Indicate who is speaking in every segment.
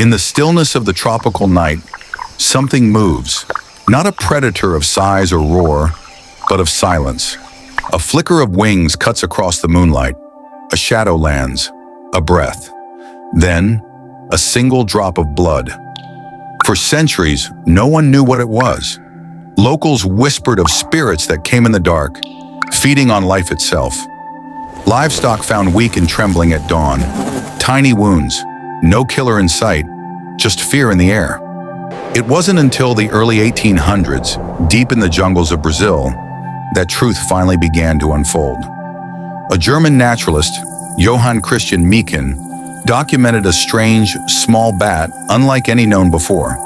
Speaker 1: In the stillness of the tropical night, something moves, not a predator of size or roar, but of silence. A flicker of wings cuts across the moonlight. A shadow lands, a breath. Then, a single drop of blood. For centuries, no one knew what it was. Locals whispered of spirits that came in the dark, feeding on life itself. Livestock found weak and trembling at dawn. Tiny wounds, no killer in sight, just fear in the air. It wasn't until the early 1800s, deep in the jungles of Brazil, that truth finally began to unfold. A German naturalist, Johann Christian Meekin, documented a strange, small bat unlike any known before.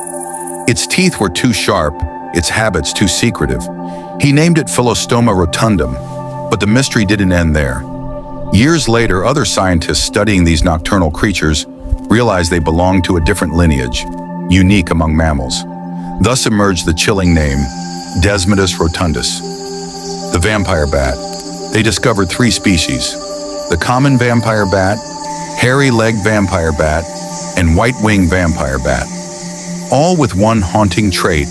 Speaker 1: Its teeth were too sharp, its habits too secretive. He named it Philostoma rotundum, but the mystery didn't end there. Years later, other scientists studying these nocturnal creatures realized they belonged to a different lineage, unique among mammals. Thus emerged the chilling name, Desmodus rotundus. The vampire bat. They discovered 3 species: the common vampire bat, hairy-legged vampire bat, and white-winged vampire bat. All with one haunting trait: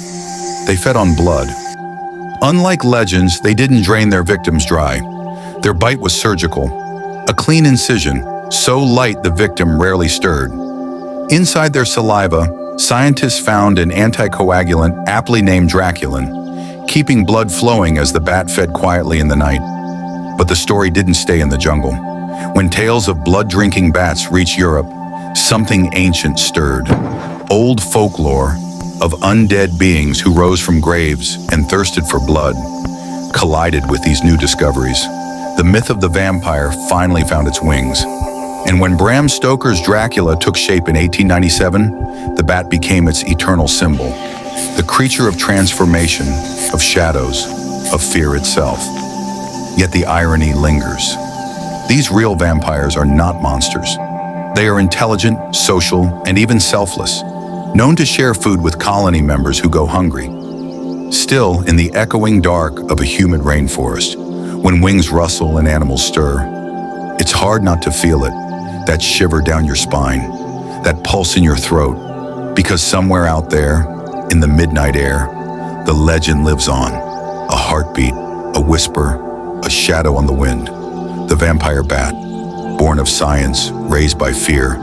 Speaker 1: they fed on blood. Unlike legends, they didn't drain their victims dry. Their bite was surgical, a clean incision, so light the victim rarely stirred. Inside their saliva, scientists found an anticoagulant aptly named Draculin, keeping blood flowing as the bat fed quietly in the night. But the story didn't stay in the jungle. When tales of blood-drinking bats reached Europe, something ancient stirred. Old folklore of undead beings who rose from graves and thirsted for blood collided with these new discoveries. The myth of the vampire finally found its wings. And when Bram Stoker's Dracula took shape in 1897, the bat became its eternal symbol, the creature of transformation, of shadows, of fear itself. Yet the irony lingers. These real vampires are not monsters. They are intelligent, social, and even selfless, known to share food with colony members who go hungry. Still, in the echoing dark of a humid rainforest, when wings rustle and animals stir, it's hard not to feel it, that shiver down your spine, that pulse in your throat, because somewhere out there, in the midnight air, the legend lives on. A heartbeat, a whisper, a shadow on the wind. The vampire bat, born of science, raised by fear,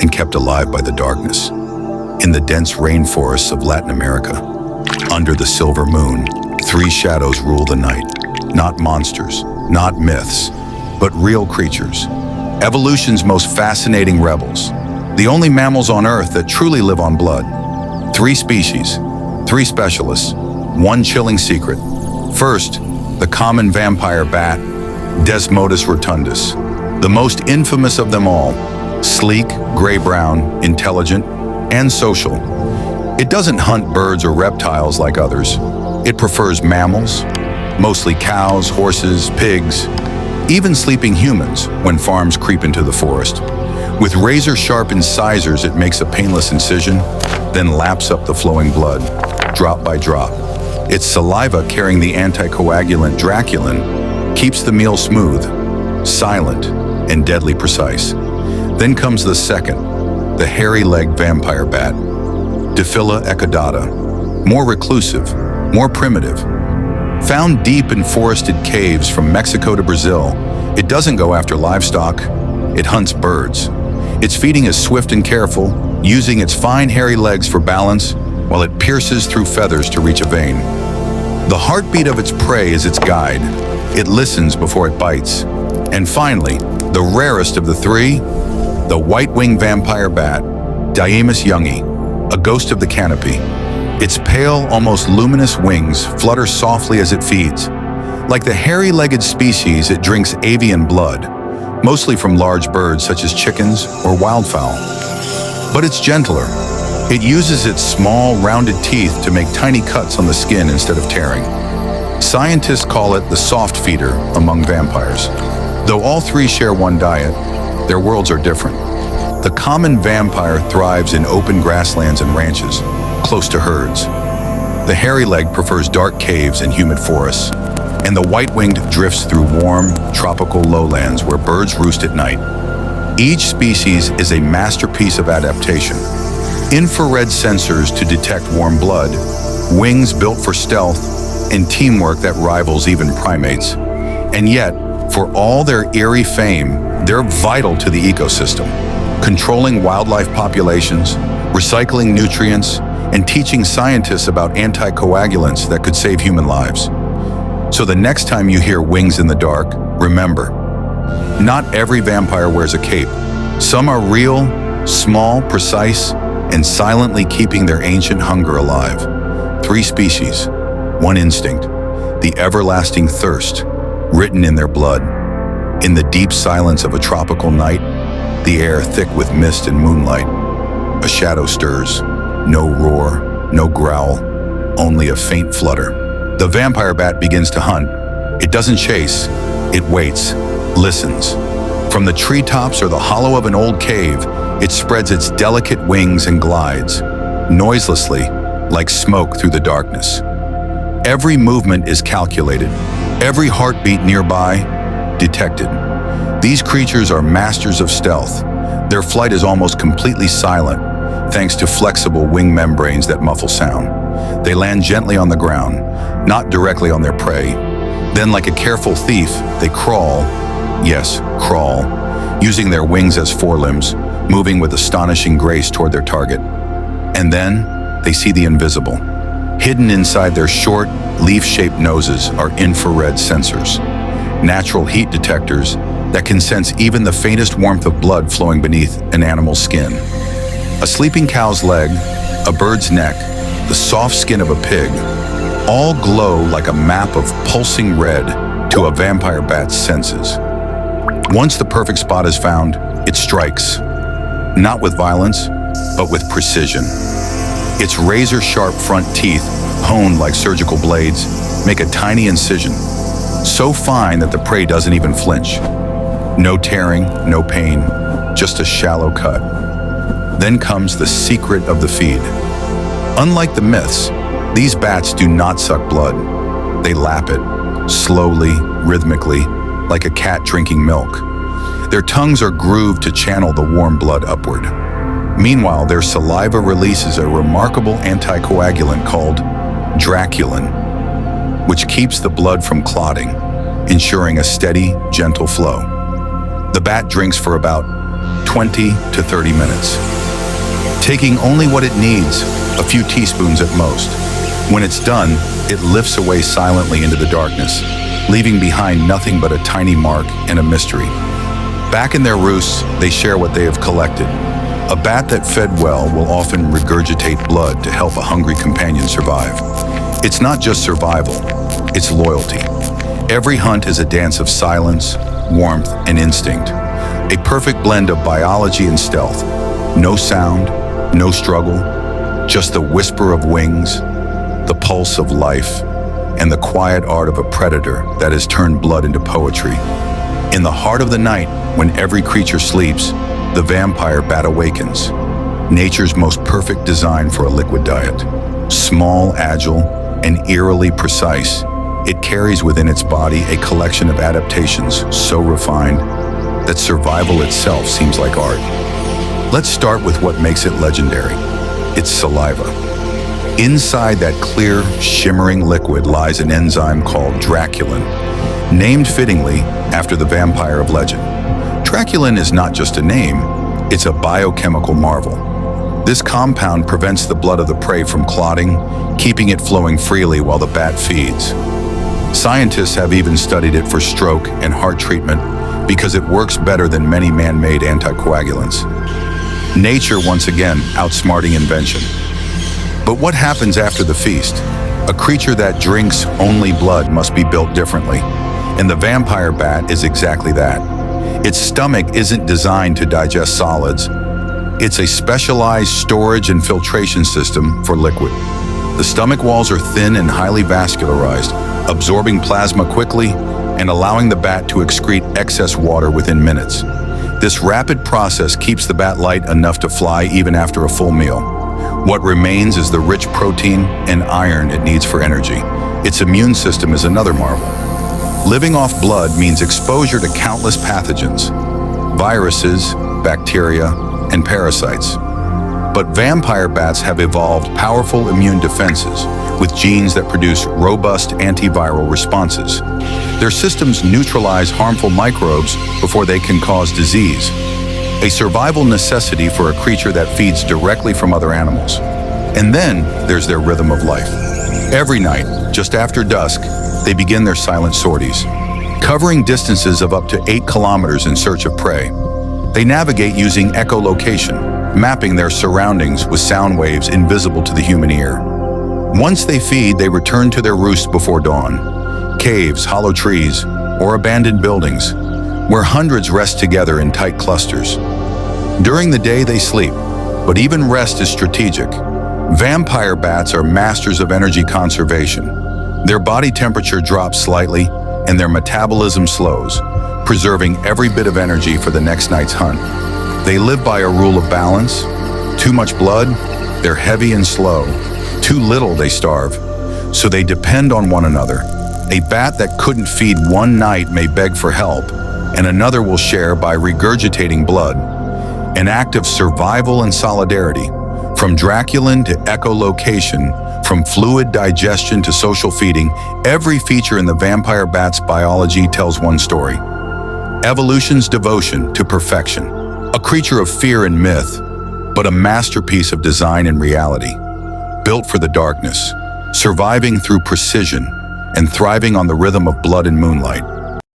Speaker 1: and kept alive by the darkness. In the dense rainforests of Latin America, under the silver moon, 3 shadows rule the night. Not monsters, not myths, but real creatures. Evolution's most fascinating rebels. The only mammals on Earth that truly live on blood. 3 species, 3 specialists, 1 chilling secret. First, the common vampire bat, Desmodus rotundus, the most infamous of them all. Sleek, gray-brown, intelligent, and social. It doesn't hunt birds or reptiles like others. It prefers mammals, mostly cows, horses, pigs, even sleeping humans when farms creep into the forest. With razor-sharp incisors, it makes a painless incision, then laps up the flowing blood, drop by drop. Its saliva, carrying the anticoagulant Draculin, keeps the meal smooth, silent, and deadly precise. Then comes the second, the hairy-legged vampire bat, Diphila ecodata, more reclusive, more primitive. Found deep in forested caves from Mexico to Brazil, it doesn't go after livestock, it hunts birds. Its feeding is swift and careful, using its fine hairy legs for balance while it pierces through feathers to reach a vein. The heartbeat of its prey is its guide. It listens before it bites. And finally, the rarest of the 3, the white-winged vampire bat, Daemus youngi, a ghost of the canopy. Its pale, almost luminous wings flutter softly as it feeds. Like the hairy-legged species, it drinks avian blood, mostly from large birds such as chickens or wildfowl. But it's gentler. It uses its small, rounded teeth to make tiny cuts on the skin instead of tearing. Scientists call it the soft feeder among vampires. Though all 3 share one diet, their worlds are different. The common vampire thrives in open grasslands and ranches, close to herds. The hairy-legged prefers dark caves and humid forests, and the white-winged drifts through warm, tropical lowlands where birds roost at night. Each species is a masterpiece of adaptation. Infrared sensors to detect warm blood, wings built for stealth, and teamwork that rivals even primates. And yet, for all their eerie fame, they're vital to the ecosystem, controlling wildlife populations, recycling nutrients, and teaching scientists about anticoagulants that could save human lives. So the next time you hear wings in the dark, remember, not every vampire wears a cape. Some are real, small, precise, and silently keeping their ancient hunger alive. 3 species, 1 instinct, the everlasting thirst, written in their blood. In the deep silence of a tropical night, the air thick with mist and moonlight, a shadow stirs, no roar, no growl, only a faint flutter. The vampire bat begins to hunt. It doesn't chase, it waits, listens. From the treetops or the hollow of an old cave, it spreads its delicate wings and glides, noiselessly, like smoke through the darkness. Every movement is calculated, every heartbeat nearby, detected. These creatures are masters of stealth. Their flight is almost completely silent, thanks to flexible wing membranes that muffle sound. They land gently on the ground, not directly on their prey. Then, like a careful thief, they crawl, yes, crawl, using their wings as forelimbs, moving with astonishing grace toward their target. And then, they see the invisible. Hidden inside their short, leaf-shaped noses are infrared sensors, natural heat detectors that can sense even the faintest warmth of blood flowing beneath an animal's skin. A sleeping cow's leg, a bird's neck, the soft skin of a pig, all glow like a map of pulsing red to a vampire bat's senses. Once the perfect spot is found, it strikes, not with violence, but with precision. Its razor-sharp front teeth, honed like surgical blades, make a tiny incision, so fine that the prey doesn't even flinch. No tearing, no pain, just a shallow cut. Then comes the secret of the feed. Unlike the myths, these bats do not suck blood. They lap it, slowly, rhythmically, like a cat drinking milk. Their tongues are grooved to channel the warm blood upward. Meanwhile, their saliva releases a remarkable anticoagulant called draculin, which keeps the blood from clotting, ensuring a steady, gentle flow. The bat drinks for about 20 to 30 minutes, taking only what it needs, a few teaspoons at most. When it's done, it lifts away silently into the darkness, leaving behind nothing but a tiny mark and a mystery. Back in their roosts, they share what they have collected. A bat that fed well will often regurgitate blood to help a hungry companion survive. It's not just survival, it's loyalty. Every hunt is a dance of silence, warmth, and instinct. A perfect blend of biology and stealth. No sound, no struggle, just the whisper of wings, the pulse of life, and the quiet art of a predator that has turned blood into poetry. In the heart of the night, when every creature sleeps, the vampire bat awakens, nature's most perfect design for a liquid diet. Small, agile, and eerily precise, it carries within its body a collection of adaptations so refined that survival itself seems like art. Let's start with what makes it legendary: its saliva. Inside that clear, shimmering liquid lies an enzyme called draculin, named fittingly after the vampire of legend. Draculin is not just a name, it's a biochemical marvel. This compound prevents the blood of the prey from clotting, keeping it flowing freely while the bat feeds. Scientists have even studied it for stroke and heart treatment because it works better than many man-made anticoagulants. Nature once again outsmarting invention. But what happens after the feast? A creature that drinks only blood must be built differently, and the vampire bat is exactly that. Its stomach isn't designed to digest solids. It's a specialized storage and filtration system for liquid. The stomach walls are thin and highly vascularized, absorbing plasma quickly and allowing the bat to excrete excess water within minutes. This rapid process keeps the bat light enough to fly even after a full meal. What remains is the rich protein and iron it needs for energy. Its immune system is another marvel. Living off blood means exposure to countless pathogens, viruses, bacteria, and parasites. But vampire bats have evolved powerful immune defenses with genes that produce robust antiviral responses. Their systems neutralize harmful microbes before they can cause disease, a survival necessity for a creature that feeds directly from other animals. And then there's their rhythm of life. Every night, just after dusk, they begin their silent sorties, covering distances of up to 8 kilometers in search of prey. They navigate using echolocation, mapping their surroundings with sound waves invisible to the human ear. Once they feed, they return to their roost before dawn. Caves, hollow trees, or abandoned buildings, where hundreds rest together in tight clusters. During the day, they sleep, but even rest is strategic. Vampire bats are masters of energy conservation. Their body temperature drops slightly, and their metabolism slows, preserving every bit of energy for the next night's hunt. They live by a rule of balance. Too much blood, they're heavy and slow. Too little, they starve. So they depend on one another. A bat that couldn't feed one night may beg for help, and another will share by regurgitating blood. An act of survival and solidarity. From Draculan to echolocation, from fluid digestion to social feeding, every feature in the vampire bat's biology tells one story. Evolution's devotion to perfection. A creature of fear and myth, but a masterpiece of design and reality. Built for the darkness, surviving through precision, and thriving on the rhythm of blood and moonlight.